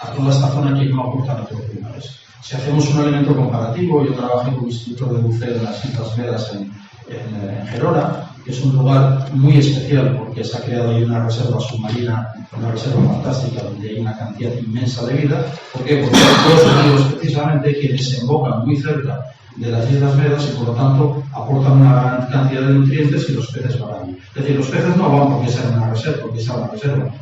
a toda esta zona que no aporta microclimates. Si hacemos un elemento comparativo, yo trabajé como instructor de buceo en las Islas Medas en Gerona, que es un lugar muy especial porque se ha creado ahí una reserva submarina, una reserva fantástica donde hay una cantidad inmensa de vida. ¿Por qué? Porque hay dos ríos precisamente que desembocan muy cerca de las Islas Medas y por lo tanto aportan una gran cantidad de nutrientes y los peces van ahí. Es decir, los peces no van porque sea una reserva,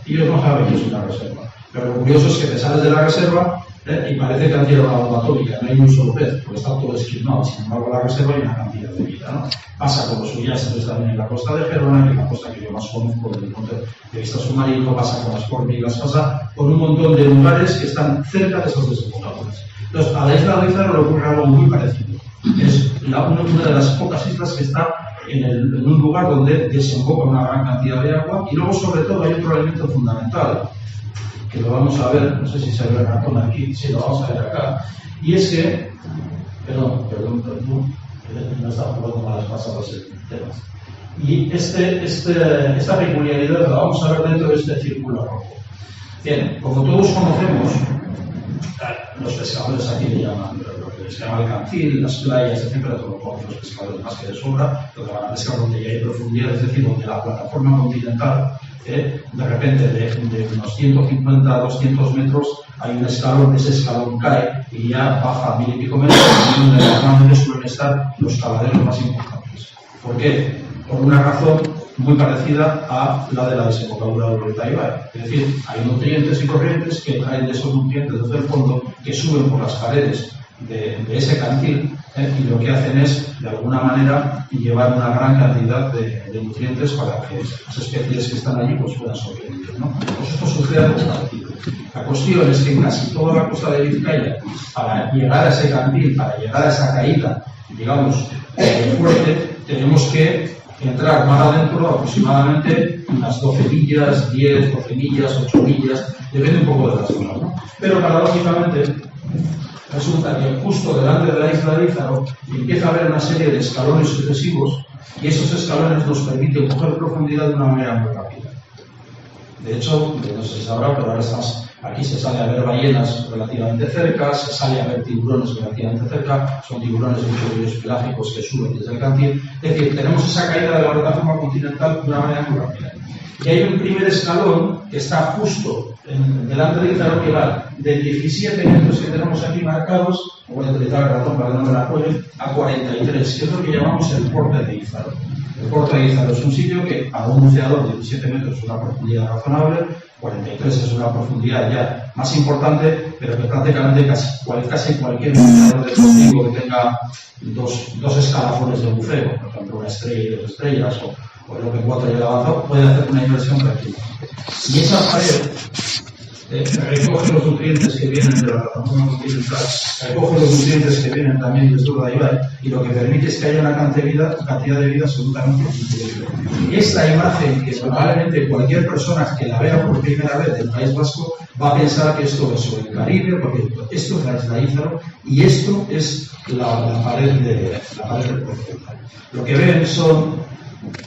y ellos no saben que es una reserva. Pero lo curioso es que te sales de la reserva y parece que han tirado una bomba atómica, no hay ni un solo pez, porque está todo esquilmado. Sin embargo, en la reserva hay una cantidad de vida, ¿no? Pasa con los suyastres también en la costa de Gerona, que es la costa que yo más conozco desde el punto de vista submarino, pasa con las fórmicas, pasa con un montón de lugares que están cerca de esos desembocadores. Entonces, a la isla de Ízaro le ocurre algo muy parecido. Es una de las pocas islas que está en un lugar donde desemboca una gran cantidad de agua, y luego, sobre todo, hay otro elemento fundamental que lo vamos a ver, no sé si se ve el ratón aquí, sí, lo vamos a ver acá, y es que, perdón, no está jugando malas pasadas el tema. Y esta peculiaridad la vamos a ver dentro de este círculo rojo. Bien, como todos conocemos, los pescadores aquí le llaman lo que se llama el cancil, las playas, etcétera, todo lo conocen los pescadores más que de sobra, donde van a pescar donde ya hay profundidad, es decir, donde la plataforma continental, de repente de unos 150 a 200 metros hay un escalón, ese escalón cae y ya baja a 1000 y pico metros, y donde normalmente suelen estar los caladeros más importantes. ¿Por qué? Por una razón muy parecida a la de la desembocadura del río Itaibái. Es decir, hay nutrientes y corrientes que traen de esos nutrientes desde el fondo, que suben por las paredes de ese cantil, y lo que hacen es, de alguna manera, llevar una gran cantidad de nutrientes para que las especies que están allí pues, puedan sobrevivir, ¿no? Pues esto sucede algo parecido. La cuestión es que en casi toda la costa de Vizcaya, para llegar a ese cantil, para llegar a esa caída, digamos, fuerte, tenemos que entrar más adentro aproximadamente unas 12 millas, 10, 12 millas, 8 millas, depende un poco de la zona, ¿no? Pero paradójicamente resulta que justo delante de la isla de Ízaro empieza a haber una serie de escalones sucesivos, y esos escalones nos permiten coger profundidad de una manera muy rápida. De hecho, no sé si sabrá, pero ahora aquí se sale a ver ballenas relativamente cerca, se sale a ver tiburones relativamente cerca, son tiburones de muchos ríos pelágicos que suben desde el cantil. Es decir, tenemos esa caída de la plataforma continental de una manera muy rápida. Y hay un primer escalón que está justo delante de Ízaro, que va de 17 metros que tenemos aquí marcados, voy a utilizar el ratón para que no me la apoyen, a 43, que es lo que llamamos el porte de Ízaro. El porte de Ízaro es un sitio que a un buceador de 17 metros es una profundidad razonable, 43 es una profundidad ya más importante, pero que prácticamente casi cualquier buceador deportivo que tenga dos escalafones de buceo, por ejemplo una estrella y 2 estrellas, o lo que 4 ya avanzado, puede hacer una inversión tranquila. Y esa pared recoge los nutrientes que vienen de la plataforma continental, recoge los nutrientes que vienen también del sur de Itaibái, y lo que permite es que haya una cantidad de vida absolutamente increíble. Esta imagen, que probablemente cualquier persona que la vea por primera vez del País Vasco va a pensar que esto es sobre el Caribe, porque esto es la isla Ízaro y esto es la pared de protección. Lo que ven son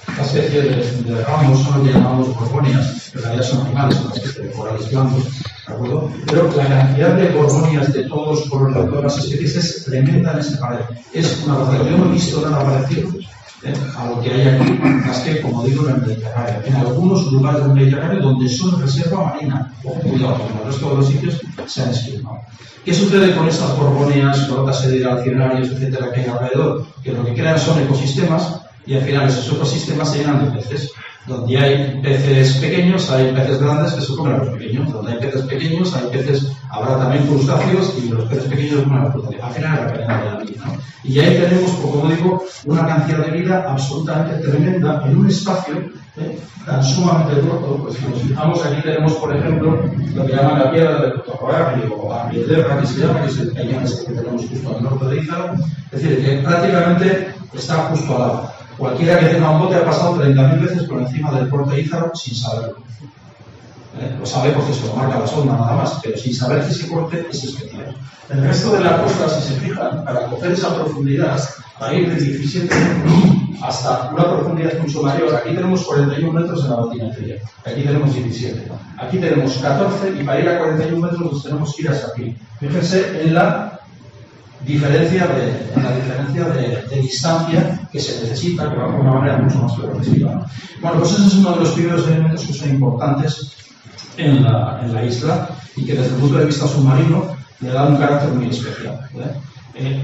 una especie de ramos, son lo que llamamos gorgonias, que en realidad son animales, son una especie de corales blancos, ¿de acuerdo? Pero la cantidad de gorgonias de todos los colores, de todas las especies, es tremenda en esta pared. Es una cosa que yo no he visto nada parecido a lo que hay aquí, más que, como digo, en el Mediterráneo. En algunos lugares del Mediterráneo donde son reserva marina, ojo, cuidado, porque en el resto de los sitios se han esquilmado. ¿Qué sucede con estas gorgonias, con otras sedilaccionarios, etcétera, que hay alrededor? Que lo que crean son ecosistemas, y al final esos ecosistemas se llenan de peces. Donde hay peces pequeños, hay peces grandes que se comen a los pequeños. Donde hay peces pequeños, hay peces, habrá también crustáceos, y los peces pequeños comen a los crustáceos. Al final es la cadena de la vida, ¿no? Y ahí tenemos, como digo, una cantidad de vida absolutamente tremenda en un espacio tan sumamente corto. Pues si nos fijamos, aquí tenemos, por ejemplo, lo que llaman la piedra de Cotorroarri, o Arriederra, que se llama, que es el cañón este que tenemos justo al norte de Ízaro. Es decir, que prácticamente está justo al lado. Cualquiera que tenga un bote ha pasado 30.000 veces por encima del porte Ízaro sin saberlo. Lo sabe porque se lo marca la sonda nada más, pero sin saber que ese porte es especial. El resto de la costa, si se fijan, para coger esa profundidad, para ir de 17 metros hasta una profundidad mucho mayor. Aquí tenemos 41 metros en la batimetría, aquí tenemos 17, aquí tenemos 14 y para ir a 41 metros nos tenemos que ir hasta aquí. Fíjense en la diferencia de distancia que se necesita, que va de una manera mucho más progresiva, ¿no? Bueno, pues ese es uno de los primeros elementos que son importantes en la isla y que desde el punto de vista submarino le da un carácter muy especial,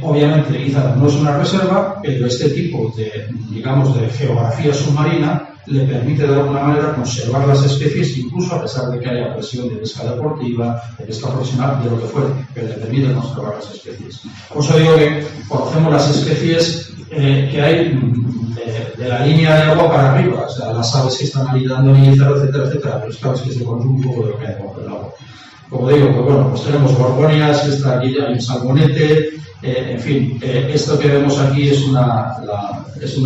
obviamente Izar no es una reserva, pero este tipo de, digamos, de geografía submarina le permite de alguna manera conservar las especies, incluso a pesar de que haya presión de pesca deportiva, de pesca profesional, de lo que fuere, pero le permite conservar las especies. Por eso digo que conocemos las especies que hay de la línea de agua para arriba, o sea, las aves que están anidando en Izar, etcétera, etcétera, pero es claro que se conoce un poco de lo que hay debajo del agua. Como digo, pues bueno, pues tenemos gorgonias, aquí hay un salmonete, en fin, esto que vemos aquí es una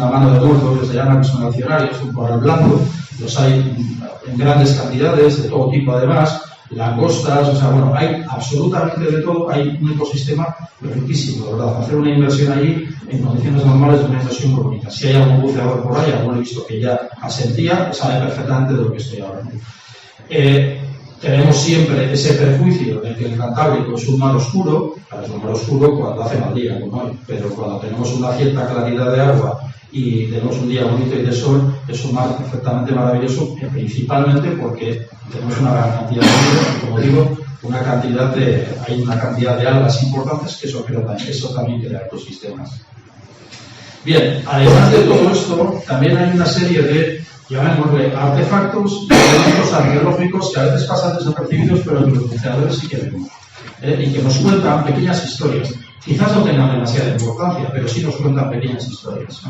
mano de gordo que se llama, que son accionarios, un coral blanco, los hay en grandes cantidades, de todo tipo además, langostas, o sea, bueno, hay absolutamente de todo, hay un ecosistema riquísimo, de verdad. Hacer una inversión allí en condiciones normales es una inversión muy bonita. Si hay algún buceador por ahí, alguno he visto que ya asentía, sabe perfectamente de lo que estoy hablando. Tenemos siempre ese prejuicio de que el Cantábrico es un mar oscuro, es un mar oscuro cuando hace mal día, como hoy, pero cuando tenemos una cierta claridad de agua y tenemos un día bonito y de sol, es un mar perfectamente maravilloso, principalmente porque tenemos una gran cantidad de vida, y como digo, hay una cantidad de algas importantes que eso también crea ecosistemas. Bien, además de todo esto, también hay una serie de, llamémosle, artefactos y elementos arqueológicos que a veces pasan desapercibidos, pero que los buceadores sí que vemos, y que nos cuentan pequeñas historias. Quizás no tengan demasiada importancia, pero sí nos cuentan pequeñas historias.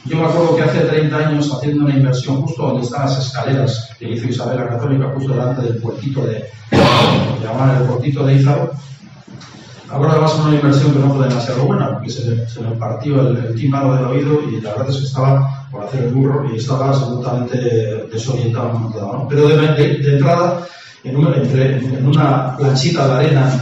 Yo me acuerdo que hace 30 años, haciendo una inversión justo donde están las escaleras que hizo Isabel la Católica, justo delante del puertito llamaban el puertito de Izaro, ahora además una inversión que no fue demasiado buena, porque se me partió el tímpano del oído y la verdad es que estaba por hacer el burro y estaba absolutamente desorientado, ¿no? Pero de entrada, en una planchita de arena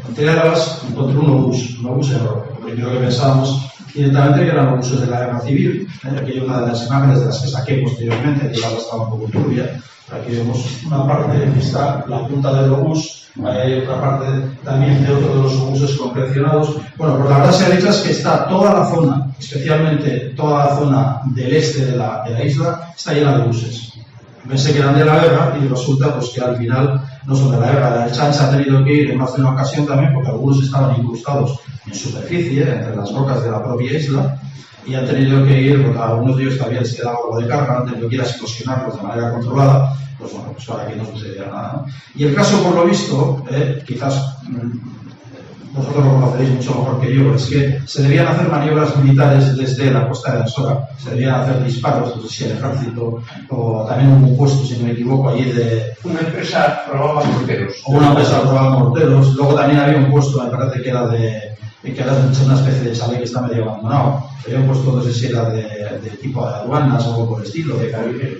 entre alas, encontré un obús enorme. Lo primero que pensábamos directamente que eran obuses de la guerra civil. Aquí hay una de las imágenes de las que saqué posteriormente, que ahora estaba un poco turbia. Aquí vemos una parte que está la punta del obús, hay otra parte también de otro de los obuses confeccionados. Bueno, pues la verdad sea dicha es que está toda la zona, especialmente toda la zona del este de la isla, está llena de obuses. Pensé que eran de la guerra y resulta pues que al final no son de la guerra. El Chancha ha tenido que ir en más de una ocasión también porque algunos estaban incrustados en superficie, entre las rocas de la propia isla, y han tenido que ir, porque a algunos de ellos todavía les quedaba algo de carga, han tenido que ir a explosionarlos de manera controlada, pues bueno, pues para que no sucediera nada, ¿no? Y el caso, por lo visto, quizás vosotros lo conoceréis mucho mejor que yo, es que se debían hacer maniobras militares desde la costa de Azora, se debían hacer disparos, no sé si el ejército, o también un puesto, si no me equivoco, allí de... Una empresa probaba morteros. O una empresa probaba morteros, luego también había un puesto, me parece que era una especie de chalet que está medio abandonado, había un puesto, no sé si era de tipo de aduanas o algo por el estilo,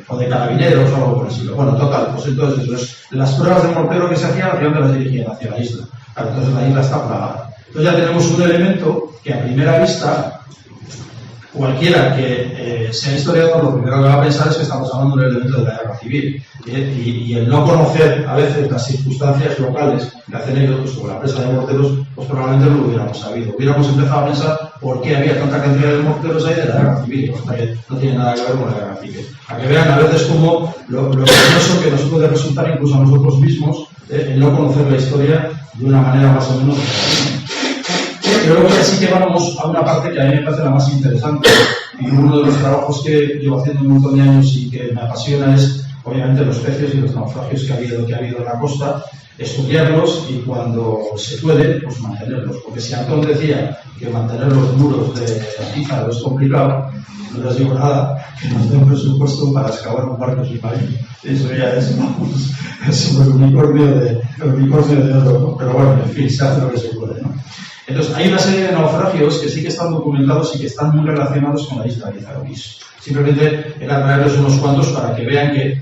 o de carabineros o algo por el estilo. Bueno, total, pues entonces las pruebas de mortero que se hacían las dirigían hacia la isla. Claro, entonces la isla está plagada. Entonces ya tenemos un elemento que a primera vista, cualquiera que sea historiador, lo primero que va a pensar es que estamos hablando de un elemento de la guerra civil. Y el no conocer a veces las circunstancias locales que hacen ellos, pues como la presa de morteros, pues probablemente no lo hubiéramos sabido. Hubiéramos empezado a pensar por qué había tanta cantidad de morteros ahí de la guerra civil, cosa que no tiene nada que ver con la guerra civil. A que vean a veces como lo curioso que nos puede resultar incluso a nosotros mismos el no conocer la historia de una manera más o menos. Pero luego ya sí que vamos a una parte que a mí me parece la más interesante y uno de los trabajos que llevo haciendo un montón de años y que me apasiona es obviamente los pecios y los naufragios que ha habido en la costa, estudiarlos y cuando se puede, pues mantenerlos. Porque si Antón decía que mantener los muros de Izaro es complicado, no les digo nada, que nos den presupuesto para excavar un barco submarino. Eso ya es un unicornio de oro, ¿no? Pero bueno, en fin, se hace lo que se puede, ¿no? Entonces, hay una serie de naufragios que sí que están documentados y que están muy relacionados con la isla de Izaro. Simplemente era traerles unos cuantos para que vean que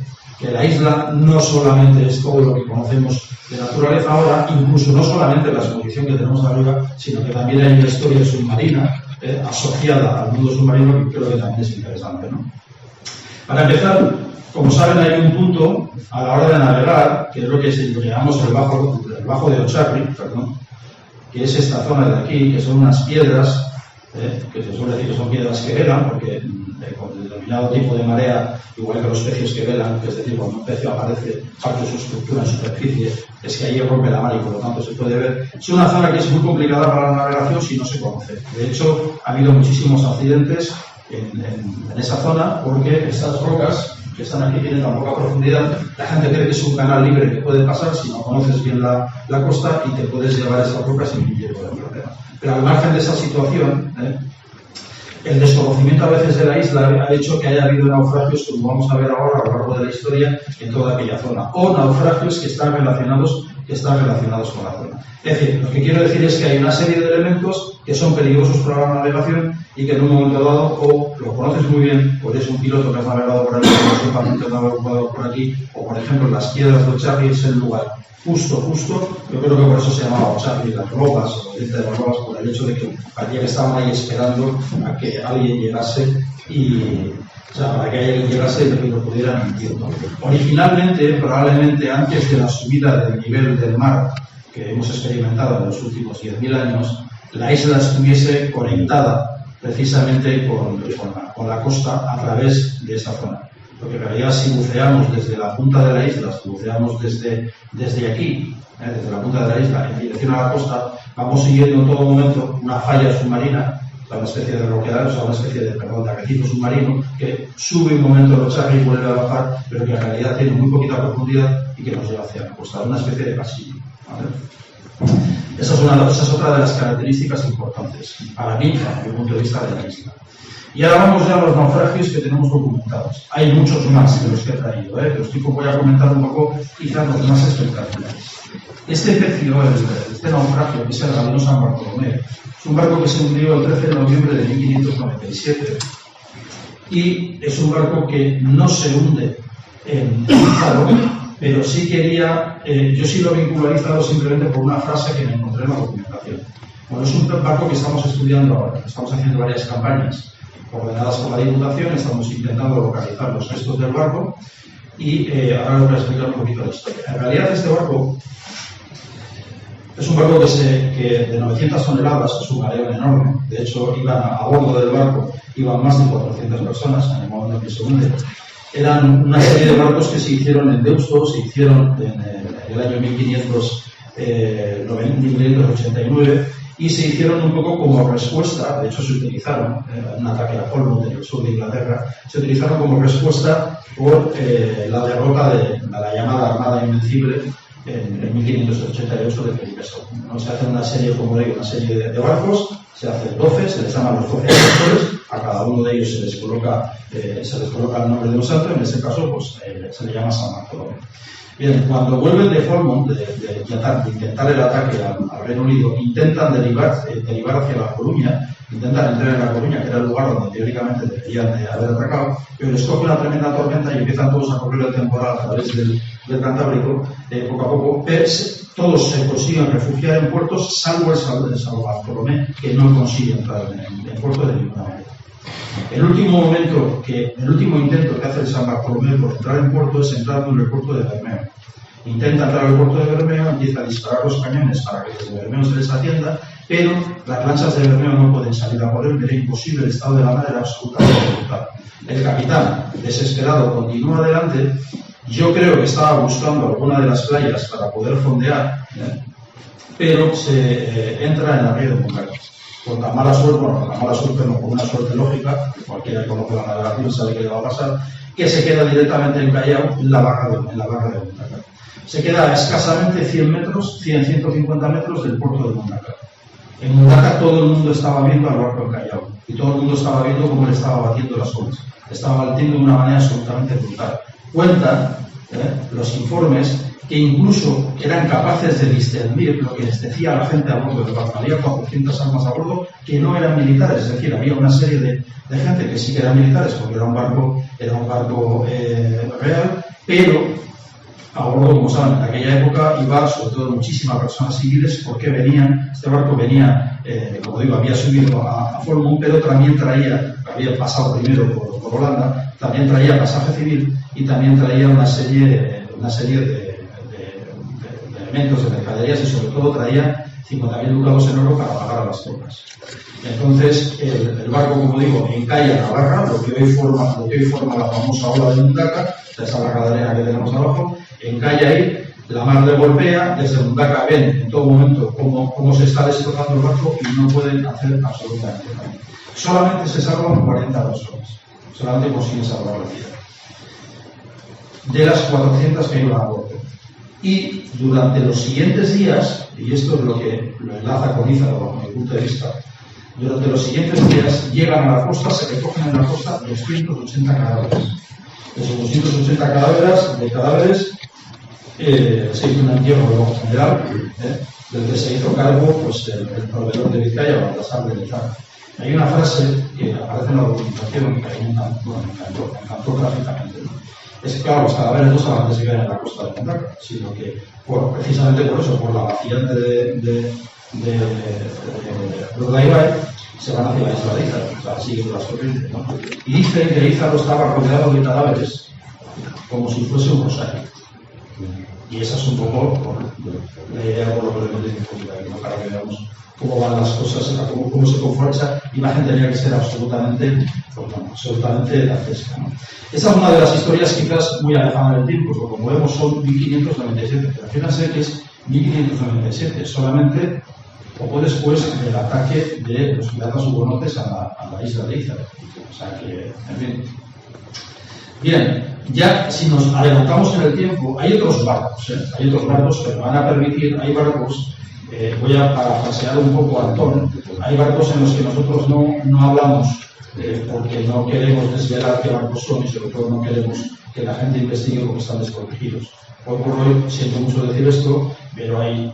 la isla no solamente es todo lo que conocemos de naturaleza ahora, incluso no solamente la exposición que tenemos arriba, sino que también hay una historia submarina asociada al mundo submarino, que creo que también es interesante, ¿no? Para empezar, como saben, hay un punto a la hora de navegar, que es lo que llamamos el bajo de Ocharri, que es esta zona de aquí, que son unas piedras, que se suele decir que son piedras que velan, porque con determinado tipo de marea, igual que los pecios que velan, es decir, cuando un pecio aparece parte de su estructura en superficie, es que ahí rompe la mar y por lo tanto se puede ver. Es una zona que es muy complicada para la navegación si no se conoce. De hecho, ha habido muchísimos accidentes en esa zona porque estas rocas que están aquí tienen tan poca profundidad, la gente cree que es un canal libre que puede pasar si no conoces bien la costa y te puedes llevar esas rocas sin ningún tipo de problema. Pero al margen de esa situación, el desconocimiento a veces de la isla ha hecho que haya habido naufragios, como vamos a ver ahora a lo largo de la historia, en toda aquella zona, o naufragios que están relacionados con la zona. Es decir, lo que quiero decir es que hay una serie de elementos que son peligrosos para la navegación y que en un momento dado o lo conoces muy bien, o eres un piloto que has navegado por aquí, o has navegado por aquí, o por ejemplo las piedras de Ocharri es el lugar justo, yo creo que por eso se llamaba Ocharri, las ropas, o el de las ropas, por el hecho de que parecía que estaban ahí esperando a que alguien llegase y... O sea, para que alguien llegase y lo pudieran emitir, ¿no? Originalmente, probablemente antes de la subida del nivel del mar que hemos experimentado en los últimos 10.000 años, la isla estuviese conectada precisamente con la costa a través de esta zona. Porque en realidad si buceamos desde la punta de la isla, si buceamos desde aquí, desde la punta de la isla en dirección a la costa, vamos siguiendo en todo momento una falla submarina, una especie de roquedal, o sea, una especie de arrecife submarino que sube un momento el Ocharri y vuelve a bajar, pero que en realidad tiene muy poquita profundidad y que nos lleva hacia la costa, una especie de pasillo, ¿vale? Esa es otra de las características importantes, para mí, desde mi punto de vista de la isla. Y ahora vamos ya a los naufragios que tenemos documentados. Hay muchos más de los que he traído, pero sí que voy a comentar un poco, quizás los más espectaculares. Este pecio, este naufragio, que es el Galeón San Bartolomé, es un barco que se hundió el 13 de noviembre de 1597 y es un barco que no se hunde en Faro, pero sí quería, yo sí lo he vincularizado simplemente por una frase que me encontré en la documentación. Bueno, es un barco que estamos estudiando ahora, estamos haciendo varias campañas ordenadas por la Diputación, estamos intentando localizar los restos del barco y ahora les voy a explicar un poquito la historia. En realidad este barco es un barco que de 900 toneladas, es un galeón enorme. De hecho, a bordo del barco iban más de 400 personas en el momento en que se hunde. Eran una serie de barcos que se hicieron en Deusto, se hicieron en el año 1589 y se hicieron un poco como respuesta, de hecho se utilizaron en un ataque a Holland en el sur de Inglaterra, se utilizaron como respuesta por la derrota de la llamada Armada Invencible en 1588 de Felipe II. ¿No? Se hace una serie, como digo, una serie de barcos, se hacen 12, se les llaman los 12 apóstoles, a cada uno de ellos se les coloca el nombre de un santo, en este caso pues, se le llama San Bartolomé. Bien, cuando vuelven de Holland, de intentar el ataque al Reino Unido, intentan derivar hacia La Coruña, intentan entrar en La Coruña, que era el lugar donde teóricamente deberían de haber atacado, pero les coge una tremenda tormenta y empiezan todos a correr el temporal a través del Cantábrico, poco a poco, todos se consiguen refugiar en puertos, salvo el San Bartolomé, que no consigue entrar en puerto de ninguna manera. El último intento que hace el San Bartolomé por entrar en puerto es entrar en el puerto de Bermeo. Intenta entrar al puerto de Bermeo, empieza a disparar los cañones para que desde Bermeo se les atienda, pero las lanchas de Bermeo no pueden salir a por él, era imposible, el estado de la mar era absolutamente brutal. El capitán, desesperado, continúa adelante. Yo creo que estaba buscando alguna de las playas para poder fondear, pero se entra en la ría de Moncayo. Por la mala suerte, no, por una suerte lógica, cualquiera que conozca la navegación sabe qué le va a pasar, que se queda directamente en Callao, en la barra de Moncayo. Se queda a escasamente 150 metros del puerto de Moncayo. En Mundaca todo el mundo estaba viendo al barco en Callao y todo el mundo estaba viendo cómo le estaba batiendo las olas. Estaba batiendo de una manera absolutamente brutal. Cuentan los informes que incluso eran capaces de discernir lo que les decía a la gente a bordo del barco. Había 400 armas a bordo que no eran militares, es decir, había una serie de gente que sí que eran militares porque era un barco real, pero a bordo, como saben, en aquella época iba sobre todo muchísimas personas civiles porque venían, este barco venía, como digo, había subido a Falmouth, pero también traía, había pasado primero por Holanda, también traía pasaje civil y también traía una serie de elementos de mercaderías y sobre todo traía 50.000 ducados en oro para pagar a las tropas. Entonces, el barco, como digo, encalla en Navarra, lo que hoy forma la famosa ola de Mundaka, esa barca de arena que tenemos abajo, encalla ahí, la mar le golpea, desde Mundaka ven en todo momento cómo se está destrozando el barco y no pueden hacer absolutamente nada. Solamente se salvan 40 personas, solamente consiguen salvar la vida. De las 400 que iban a bordo. Y durante los siguientes días, y esto es lo que lo enlaza con Ízaro bajo mi punto de vista, durante los siguientes días llegan a la costa, se recogen en la costa 280 cadáveres. De esos 280 cadáveres se hizo un entierro luego general, del que se hizo cargo pues, el proveedor de Vizcaya, Baltasar de Lezama. Hay una frase que aparece en la documentación que a mí me encantó gráficamente. Es que, claro, los cadáveres no solamente se quedan en la costa de Mundaka, sino que precisamente por eso, por la vaciante de Urdaibai, se van hacia la isla de Ízaro, o sea, siguen las corrientes, ¿no? Y dicen que Ízaro estaba rodeado de cadáveres como si fuese un rosario. Y esa es un poco la idea por lo que le metí en para que veamos cómo van las cosas, cómo se conforma. Esa imagen tenía que ser absolutamente dantesca, ¿no? Esa es una de las historias quizás muy alejada del tiempo, porque como vemos son 1597, pero fíjense que es 1597, solamente poco después del ataque de los piratas hugonotes a la isla de Ízaro. O sea que, en fin. Bien, ya si nos adelantamos en el tiempo, hay otros barcos que me van a permitir, hay barcos, voy a parafrasear un poco a Antón, hay barcos en los que nosotros no hablamos porque no queremos desvelar qué barcos son y sobre todo no queremos que la gente investigue porque están desprotegidos. Hoy por hoy, siento mucho decir esto, pero hay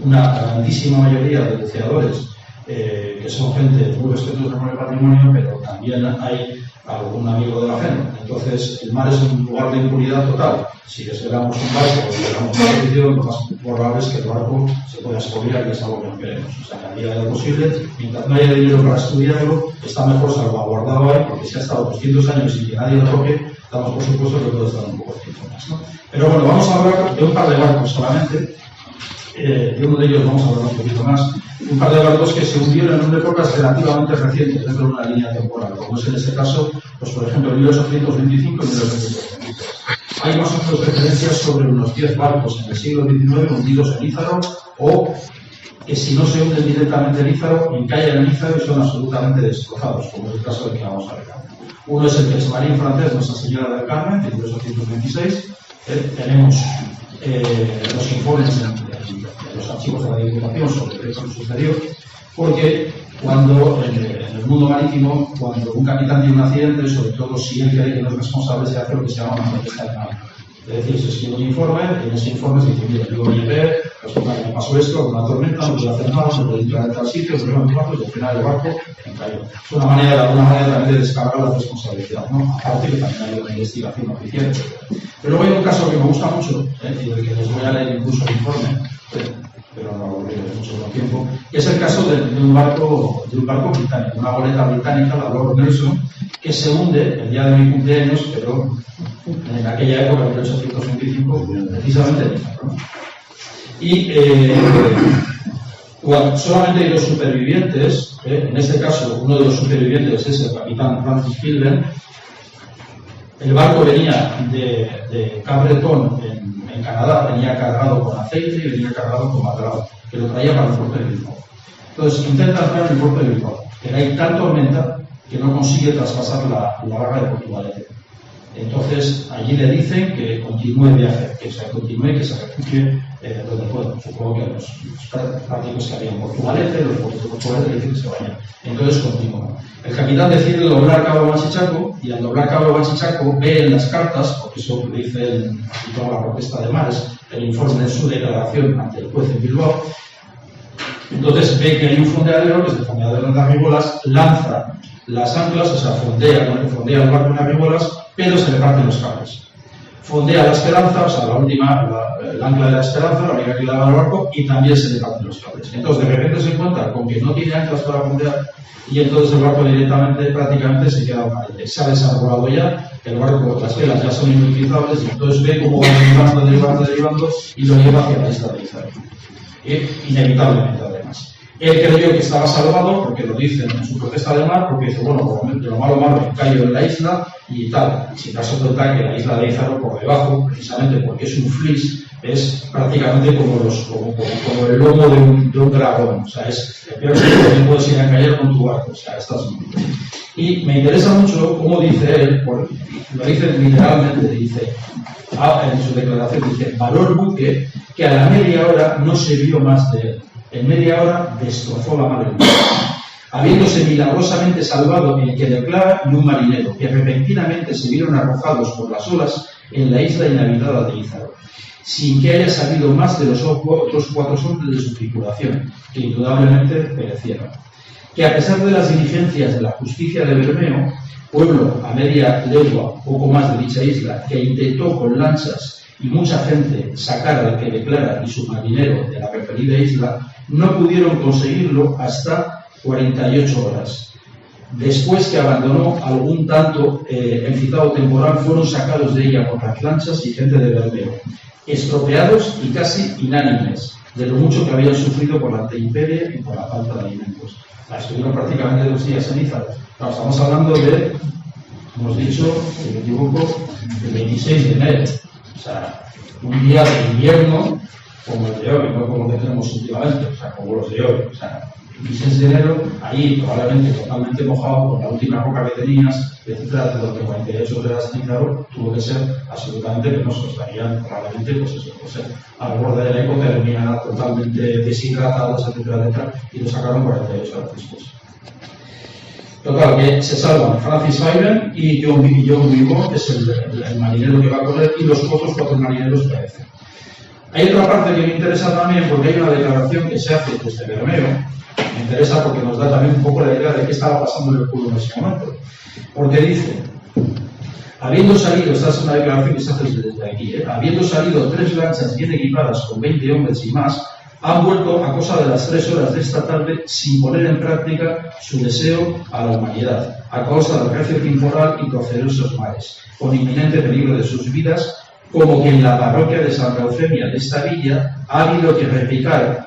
una grandísima mayoría de buceadores que son gente muy respetuosa con el patrimonio, pero también hay algún amigo de la gente. Entonces, el mar es un lugar de impunidad total. Si desvelamos un barco o desvelamos una posición, lo más probable es que el barco se pueda expoliar y es algo que no queremos. O sea, que a medida de lo posible, mientras no haya dinero para estudiarlo, está mejor salvaguardado ahí, porque si ha estado 200 años sin que nadie lo toque, damos por supuesto que puede estar un poco de tiempo más, ¿no? Pero bueno, vamos a hablar de un par de barcos solamente. De uno de ellos vamos a hablar un poquito más. Un par de barcos que se hundieron en épocas relativamente recientes dentro de una línea temporal, como es en este caso, pues por ejemplo, 1825 y 1823. Hay más o menos referencias sobre unos 10 barcos en el siglo XIX hundidos en Ízaro, o que si no se hunden directamente en Ízaro, encallan en Ízaro y son absolutamente destrozados, como es el caso del que vamos a ver. Uno es el Kriegsmarine francés, Nuestra Señora del Carmen, de 1826. Tenemos los informes en los archivos de la Diputación sobre el derecho sucedió, porque cuando en el mundo marítimo, cuando un capitán tiene un accidente, sobre todo si él cree que no es responsable, se hace lo que se llama una protesta de mano. Es decir, se escribe un informe y en ese informe se dice, mira, yo llegué, resulta que me pasó esto, con una tormenta, no puedo hacer nada, no puedo entrar en tal sitio, pero me paso y al final el barco encalló. Es una manera, de alguna manera, también de descargar la responsabilidad, ¿no? Aparte que también hay una investigación oficial. Pero luego hay un caso que me gusta mucho, y del que les voy a leer incluso el informe, pero no lo leeré mucho tiempo, que es el caso de un barco británico, una goleta británica, la Lord Nelson, que se hunde el día de mi cumpleaños, pero en aquella época, en 1825, precisamente en Ízaro, ¿no? Y solamente hay dos supervivientes, en este caso uno de los supervivientes es el capitán Francis Philben. El barco venía de Capbreton en Canadá, venía cargado con aceite y venía cargado con bacalao, que lo traía para el puerto de Bilbao. Entonces intenta entrar en el puerto de Bilbao, pero hay tal tormenta que no consigue traspasar la barra de Portugalete. Entonces allí le dicen que continúe el viaje, que se continúe, que se refugie donde pueda. Supongo que los prácticos que había en Portugalete, los puertos de Portugalete le dicen que se vayan. Entonces continúa. El capitán decide doblar Cabo Manchichaco y al doblar Cabo Manchichaco ve en las cartas, porque eso le dice aquí toda la protesta de mares, el informe de su declaración ante el juez en Bilbao. Entonces ve que hay un fondeadero, que es el fondeadero de Arribolas, lanza las anclas, o sea, fondea el barco en Arribolas, pero se le parten los cables. fondea la Esperanza, o sea, el ancla de la Esperanza, la única que le daba al barco, y también se le parten los cables. Entonces, de repente se encuentra con que no tiene anclas para fondear, y entonces el barco directamente, prácticamente, se queda aparente. Se ha desarrollado ya, el barco, las velas ya son inutilizables, y entonces ve cómo va derivando, y lo lleva hacia la isla de Ízaro. Inevitablemente, además. Él creyó que estaba salvado, porque lo dice en su protesta de mar, porque dice, bueno, por lo malo, cayó en la isla y tal. Y si caso cuenta que la isla de Ízaro, por debajo, precisamente porque es un flis, es prácticamente como el lomo de un dragón. O sea, es el peor sitio que puedes ir a callar con tu barco. O sea, estás muy bien. Y me interesa mucho cómo dice él, lo dice literalmente, dice, en su declaración, dice, való el buque que a la media hora no se vio más de él. En media hora destrozó la mar el buque, habiéndose milagrosamente salvado el que declara y un marinero, que repentinamente se vieron arrojados por las olas en la isla inhabitada de Ízaro, sin que haya salido más de los otros 4 hombres de su tripulación, que indudablemente perecieron. Que a pesar de las diligencias de la justicia de Bermeo, pueblo a media legua, poco más de dicha isla, que intentó con lanchas y mucha gente sacar al que declara y su marinero de la referida isla, no pudieron conseguirlo hasta 48 horas. Después que abandonó algún tanto el citado temporal, fueron sacados de ella por las lanchas y gente de Bermeo, estropeados y casi inánimes, de lo mucho que habían sufrido por la intemperie y por la falta de alimentos. Estuvieron prácticamente 2 días en Ízaro. Claro, estamos hablando de, hemos dicho, si me equivoco, el 26 de enero. O sea, un día de invierno como el de hoy, no como que tenemos últimamente, o sea, como los de hoy. O sea, el 26 de enero, ahí probablemente totalmente mojado, con la última roca que tenías, etcétera, de donde 48 horas en Ízaro tuvo que ser absolutamente penoso. Estarían probablemente, pues eso, al borde de la hipotermia, totalmente deshidratados, etcétera, y lo sacaron 48 horas después. Total, que se salvan Francis Ivan y John Vigo, que es el marinero que va a correr, y los otros 4 marineros perecen. Hay otra parte que me interesa también, porque hay una declaración que se hace desde Bermeo. Me interesa porque nos da también un poco la idea de qué estaba pasando en el pueblo en ese momento. Porque dice, habiendo salido, esta es una declaración que se hace desde aquí, habiendo salido 3 lanchas bien equipadas con 20 hombres y más, han vuelto a cosa de las 3 horas de esta tarde sin poner en práctica su deseo a la humanidad, a causa del recio temporal y procelosos mares, con inminente peligro de sus vidas, como que en la parroquia de Santa Eufemia de esta villa ha habido que replicar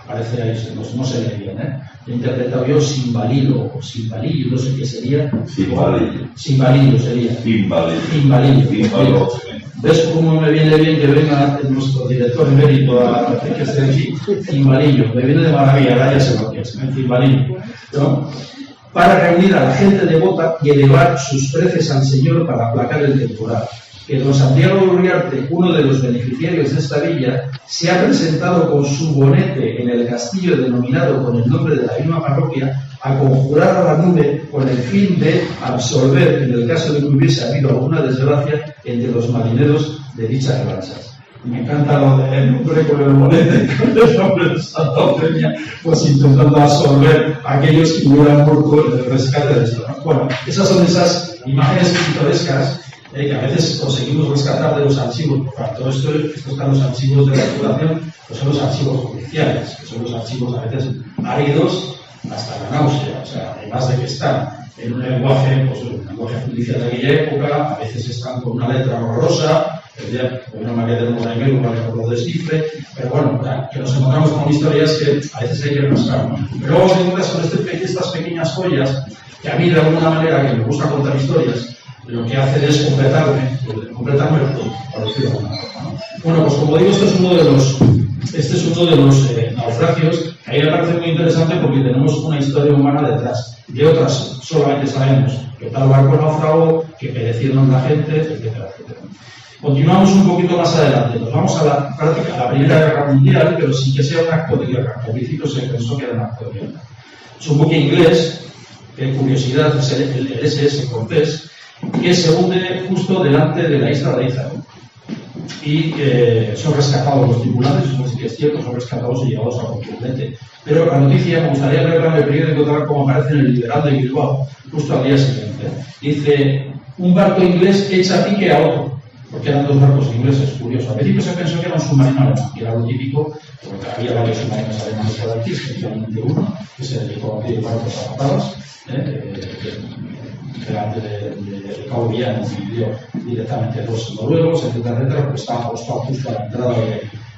aparece ahí, no se lee bien, he interpretado yo simbalilo, o simbalillo, no sé qué sería. Simbalillo sería. Simbalillo. ¿Ves cómo me viene bien que venga nuestro director emérito a que esté aquí? Cimbalillo, me viene de maravilla, ahora ya sé lo que es, Cimbalillo, ¿no? Para reunir a la gente devota y elevar sus preces al Señor para aplacar el temporal. Que don Santiago de Uriarte, uno de los beneficiarios de esta villa, se ha presentado con su bonete en el castillo denominado con el nombre de la misma parroquia, a conjurar a la nube con el fin de absolver, en el caso de que hubiese habido alguna desgracia, entre los marineros de dichas lanchas. Me encanta lo del nombre con el bonete, con el nombre de Santa Eufemia, pues intentando absolver a aquellos que hubieran muerto en el rescate de esto, ¿no? Bueno, esas son esas imágenes pintorescas que a veces conseguimos rescatar de los archivos. Para todo esto, estos están los archivos de la Diputación, pues son los archivos judiciales, que son los archivos a veces áridos hasta la náusea, o sea, además de que están en un lenguaje, pues un lenguaje judicial de aquella época, a veces están con una letra horrorosa, de una manera de Moraimel, un ejemplo de descifre, pero bueno, que nos encontramos con historias que a veces hay que repasar. Pero luego te encuentras con estas pequeñas joyas, que a mí de alguna manera, que me gusta contar historias, lo que hace es completarme por decirlo de alguna forma, ¿no? Bueno, pues como digo, este es uno de los naufragios. A mí me parece muy interesante porque tenemos una historia humana detrás. De otras solamente sabemos que tal barco naufragó, que perecieron la gente, etcétera, etcétera. Continuamos un poquito más adelante. Nos vamos a la práctica, a la Primera Guerra Mundial, pero sin que sea un acto de guerra. Al principio se pensó que era un acto de guerra. Es un buque inglés, que curiosidad es el SS Cortés, que se hunde justo delante de la isla de Ízaro. Y son rescatados los tripulantes, eso sí que es cierto, son rescatados y llevados a continente. Pero la noticia, me gustaría leerla en el periódico tal como aparece en el Liberal de Bilbao, justo al día siguiente. Dice, un barco inglés echa pique a otro. porque eran dos barcos ingleses, curioso. Al principio se pensó que era un submarino alemán, que era lo típico, porque había varios submarinos alemanes por aquí, especialmente uno, que se dedicó a abrir barcos a patadas, delante del Cabo Villano, y directamente los noruegos, etcétera, etcétera, porque estaba apostado justo a la entrada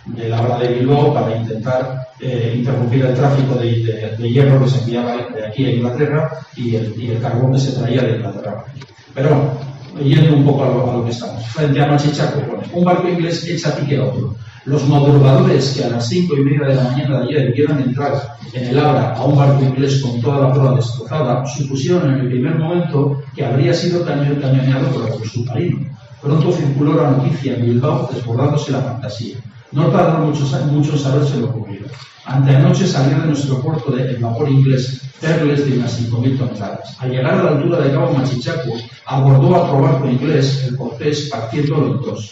de la hora de Bilbao para intentar interrumpir el tráfico de hierro que se enviaba de aquí a Inglaterra y el carbón que se traía de Inglaterra. Pero, yendo un poco a lo que estamos, frente a Machichaco, un barco inglés echa pique a otro. Los madrugadores que a las 5:30 de la mañana de ayer vieron entrar en el Abra a un barco inglés con toda la proa destrozada, supusieron en el primer momento que habría sido cañoneado por algún submarino. Pronto circuló la noticia en Bilbao, desbordándose la fantasía. No tardaron mucho en saberse lo ocurrido. Anteanoche salió de nuestro puerto el vapor inglés Perles de unas 5.000 toneladas. Al llegar a la altura de Cabo Machichaco, abordó a otro barco inglés, el Cortés, partiéndolo en dos.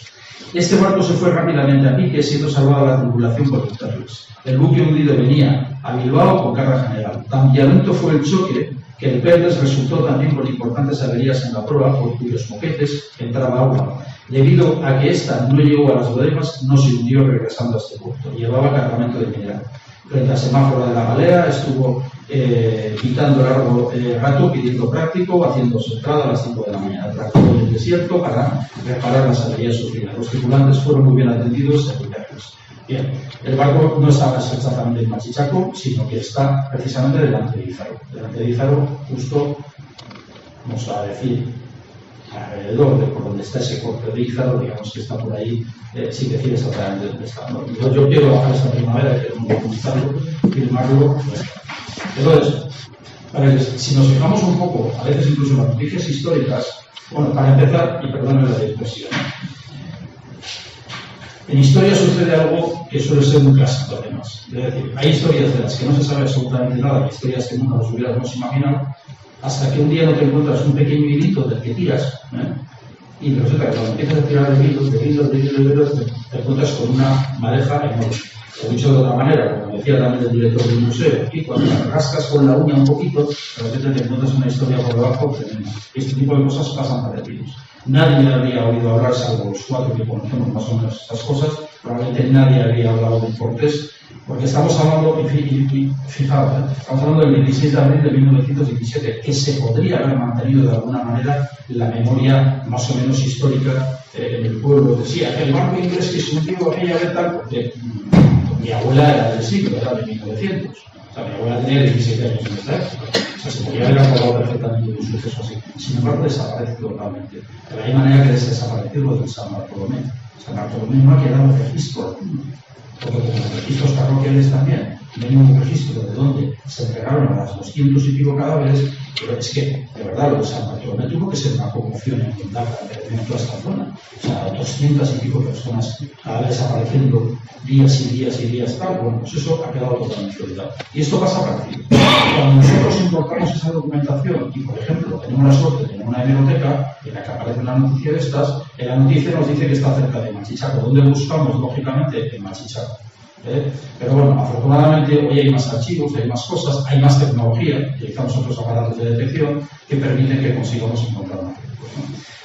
Este barco se fue rápidamente a pique, siendo salvada la tripulación por los Perles. El buque hundido venía a Bilbao con carga general. Tan violento fue el choque que el Perles resultó también con importantes averías en la proa, por cuyos moquetes entraba agua. Debido a que ésta no llegó a las bodegas, no se hundió regresando a este puerto. Llevaba cargamento de mineral. Frente al semáforo de la galera estuvo pitando largo rato, pidiendo práctico, haciendo su entrada a las 5 de la mañana. Tráfico en el desierto para reparar las averías sufridas. Los tripulantes fueron muy bien atendidos en Perles. Bien, el barco no está exactamente en Machichaco, sino que está precisamente delante de Izaro. Delante de Izaro, justo, vamos a decir, alrededor de por donde está ese corte de Izaro, digamos que está por ahí, sin decir exactamente dónde está. ¿No? Yo quiero bajar esta primavera, quiero documentarlo, filmarlo. Entonces, a ver, si nos fijamos un poco, a veces incluso en las noticias históricas, bueno, para empezar, y perdónenme la expresión, en historia sucede algo que suele ser muy clásico, además. Es decir, hay historias de las que no se sabe absolutamente nada, historias que nunca nos hubiéramos imaginado, hasta que un día no te encuentras un pequeño hilito del que tiras, y resulta que cuando empiezas a tirar de hilos, te encuentras con una madeja enorme. Lo he dicho de otra manera, como decía también el director del museo, y cuando la rascas con la uña un poquito, de repente te encuentras una historia por debajo tremenda. Este tipo de cosas pasan parecidos. Nadie habría oído hablar, salvo los cuatro que conocemos más o menos estas cosas, probablemente nadie habría hablado de Cortés, porque estamos hablando, fijaos, estamos hablando del 26 de abril de 1917, que se podría haber mantenido de alguna manera la memoria más o menos histórica en el pueblo. Decía que el barco inglés que se hundió aquella vez tal, porque mi abuela era del siglo, era de 1900. O sea, mi abuela tenía 17 años en esta época. O sea, se podría haber acordado perfectamente de un suceso así. Sin embargo, desaparece totalmente. De la misma manera que desapareció lo del San Bartolomé. San Bartolomé no ha quedado registro, porque como los registros parroquiales también, no hay ningún registro de dónde se entregaron a las 200 y pico cadáveres, pero es que, de verdad, lo de San Bartolomé tuvo que ser una conmoción en toda esta zona. O sea, 200 y pico personas desapareciendo días y días y días tal. Bueno, pues eso ha quedado totalmente olvidado. Y esto pasa parecido. Cuando nosotros importamos esa documentación y, por ejemplo, tenemos la suerte de tener una hemeroteca en la que aparece una noticia de estas, en la noticia nos dice que está cerca de Machichaco. ¿Dónde buscamos? Lógicamente, en Machichaco. Pero bueno, afortunadamente hoy hay más archivos, hay más cosas, hay más tecnología, utilizamos otros aparatos de detección que permiten que consigamos encontrar más.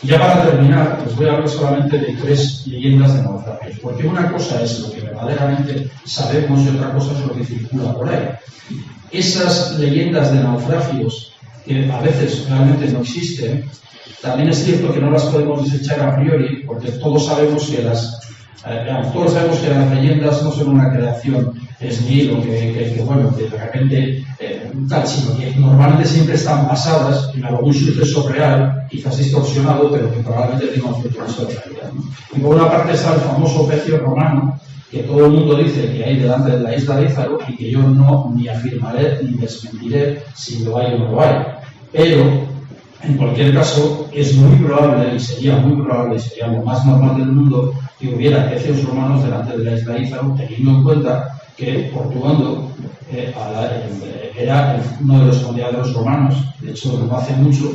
Y ya para terminar, les voy a hablar solamente de 3 leyendas de naufragios, porque una cosa es lo que verdaderamente sabemos y otra cosa es lo que circula por ahí. Esas leyendas de naufragios, que a veces realmente no existen, también es cierto que no las podemos desechar a priori, porque todos sabemos que las leyendas no son una creación esnil o que de repente tal, sino que normalmente siempre están basadas en algún suceso real, quizás distorsionado, pero que probablemente tenga un cierto peso de realidad, ¿no? Y por una parte está el famoso pecio romano, que todo el mundo dice que hay delante de la isla de Izaro y que yo no ni afirmaré ni desmentiré si lo hay o no lo hay. Pero en cualquier caso, es muy probable, y sería lo más normal del mundo, que hubiera pecios romanos delante de la isla de Izaro, teniendo en cuenta que Portuondo era uno de los fondeadores romanos. De hecho, no hace mucho,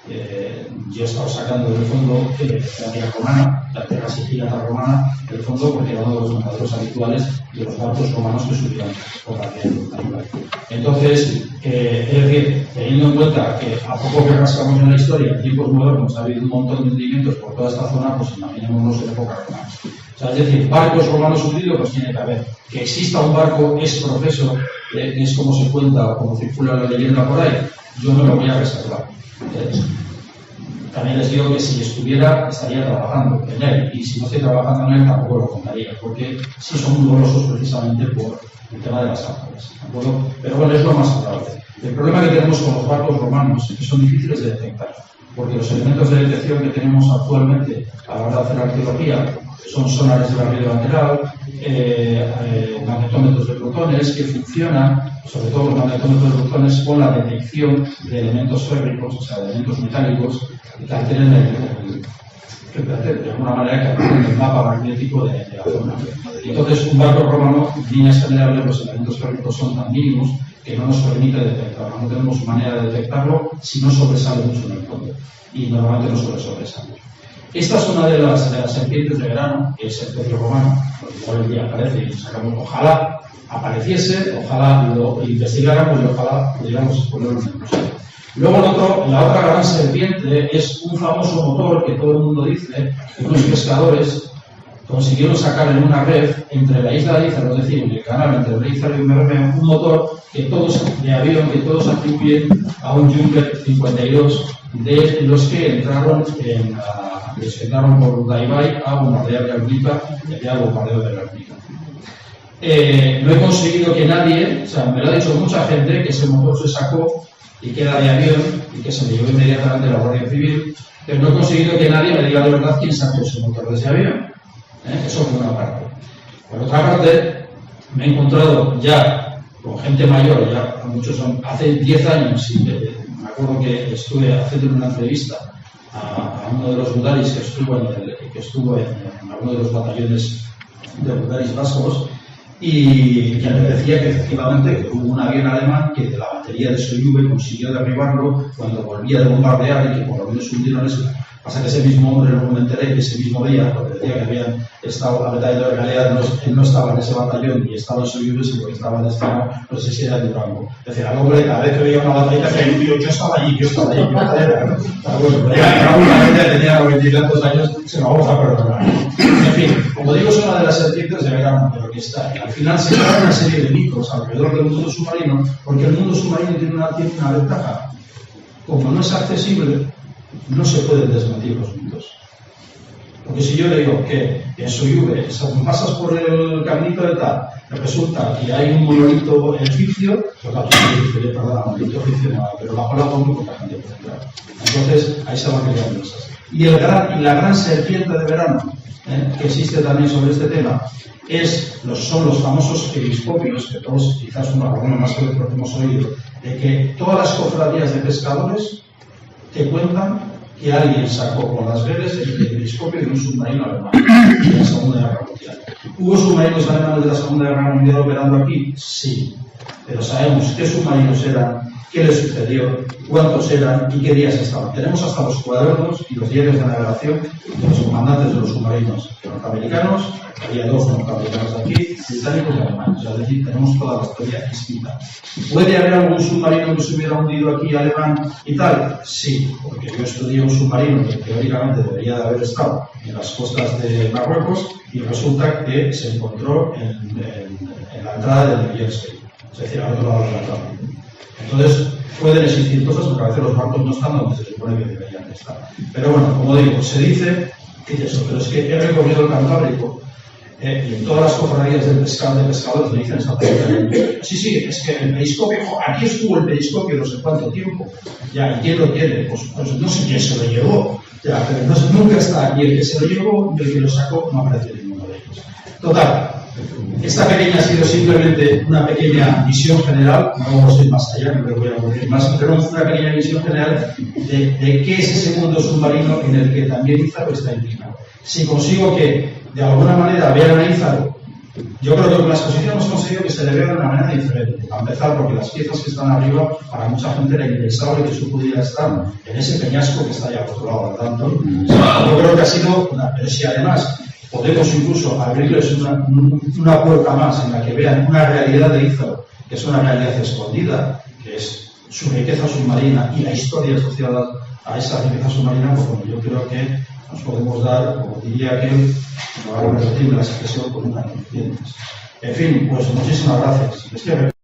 yo he estado sacando del fondo la tierra romana, la tierra siciliana romana, del fondo porque era uno de los montaderos habituales de los barcos romanos que subían por la tierra. Entonces, es decir, teniendo en cuenta que a poco que rascamos en la historia, en tiempos modernos ha habido un montón de hundimientos por toda esta zona, pues imaginémonos en época romana. O sea, es decir, barcos romanos hundidos, pues tiene que haber. Que exista un barco es profeso, es como se cuenta o como circula la leyenda por ahí, yo no lo voy a reservar. También les digo que si estuviera, estaría trabajando en él, y si no estoy trabajando en él, tampoco lo contaría, porque sí son muy dolorosos precisamente por el tema de las ánforas, ¿de acuerdo? Pero bueno, es lo más probable. El problema que tenemos con los barcos romanos es que son difíciles de detectar, porque los elementos de detección que tenemos actualmente a la hora de hacer arqueología son sonares de barrido lateral, magnetómetros de protones que funcionan, sobre todo los magnetómetros de protones, con la detección de elementos férricos, o sea, de elementos metálicos que alteren de alguna manera que alteren el mapa magnético de la zona. Entonces, un barco romano, en líneas generales, los elementos férricos son tan mínimos que no nos permite detectarlo. No tenemos manera de detectarlo si no sobresale mucho en el fondo. Y normalmente no suele sobresalir. Esta es una de las serpientes de verano, que es el pecio romano, porque igual el día aparece y sacamos, ojalá apareciese, ojalá lo investigáramos y ojalá pudiéramos exponerlo en el museo. Luego la otra gran serpiente es un famoso motor que todo el mundo dice que unos pescadores consiguieron sacar en una red entre la isla de Ízaro, es decir, en el canal entre el Ízaro y Bermeo, un motor de avión que todos atribuyen a un Junkers 52 de los que entraron por Urdaibai a bombardear Guernica, y al bombardeo de Guernica. No he conseguido que nadie, o sea, me lo ha dicho mucha gente, que ese motor se sacó y queda de avión y que se le llevó inmediatamente la Guardia Civil, pero no he conseguido que nadie me diga de verdad quién sacó ese motor de ese avión. Eso por una parte. Por otra parte, me he encontrado ya con gente mayor, ya muchos son, hace 10 años, y me acuerdo que estuve haciendo una entrevista a uno de los Budaris que estuvo en alguno de los batallones de Budaris vascos, y que me decía que efectivamente que hubo un avión alemán que de la batería de Soyuz consiguió derribarlo cuando volvía de bombardear y que por lo menos hundieron eso. Pasa que ese mismo hombre, luego me enteré que ese mismo día, porque decía que habían estado a la batalla de Orgalia, él no estaba en ese batallón y estaba en Soyuz, sino que estaba destinado, no sé si era de Durango. Es decir, al hombre, cada vez que veía una batalla, yo estaba allí, yo estaba allí. Bueno, ya una vez tenía 90 y tantos años, se lo vamos a perdonar. En fin, como digo, es una de las serpientes de verano, pero que está. Al final se crean una serie de mitos alrededor del mundo submarino, porque el mundo submarino tiene una ventaja. Como no es accesible, no se pueden desmentir los mitos. Porque si yo le digo que en Soyuz pasas por el caminito de tal, resulta que hay un monolito egipcio, pues la gente dice, perdón, monolito egipcio no, pero bajo la muy poca gente puede entrar. Entonces ahí se van creando cosas. Y la gran serpiente de verano que existe también sobre este tema son los famosos periscopios, que todos quizás alguno más que otro hemos oído, de que todas las cofradías de pescadores te cuentan que alguien sacó con las redes el periscopio de un submarino alemán de la Segunda Guerra Mundial. ¿Hubo submarinos alemanes de la Segunda Guerra Mundial operando aquí? Sí, pero sabemos qué submarinos eran, qué les sucedió, cuántos eran y qué días estaban. Tenemos hasta los cuadernos y los diarios de navegación de los comandantes de los submarinos norteamericanos, había 2 norteamericanos de aquí, británicos y alemanes. O sea, es decir, tenemos toda la historia escrita. ¿Puede haber algún submarino que se hubiera hundido aquí alemán y tal? Sí, porque yo estudié un submarino que teóricamente debería de haber estado en las costas de Marruecos y resulta que se encontró en la entrada del Jersey, es decir, al otro lado del Atlántico. Entonces, pueden existir cosas porque a veces los barcos no están donde se supone que deberían estar. Pero bueno, como digo, se dice eso, pero es que he recorrido el Cantábrico y en todas las cofradías de pescadores me dicen exactamente sí, es que el periscopio, aquí estuvo el periscopio no sé cuánto tiempo, ya, ¿y quién lo tiene? Pues no sé quién se lo llevó, ya, pero nunca está aquí el que se lo llevó y el que lo sacó no aparece ninguno de ellos. Total. Esta pequeña ha sido simplemente una pequeña visión general, no vamos a ir más allá, no me voy a aburrir más, pero una pequeña visión general de qué es ese mundo submarino en el que también Ízaro está implicado. Si consigo que de alguna manera vean a Ízaro Yo creo que con la exposición hemos conseguido que se le vea de una manera diferente. A empezar porque las piezas que están arriba, para mucha gente era impensable que eso pudiera estar en ese peñasco que está allá al otro lado del tanto. Yo creo que ha sido una... Pero si además podemos incluso abrirles una puerta más en la que vean una realidad de Ízaro, que es una realidad escondida, que es su riqueza submarina y la historia asociada a esa riqueza submarina, pues bueno, yo creo que nos podemos dar, como diría que no hago repetir la expresión con una conciencia. En fin, pues muchísimas gracias.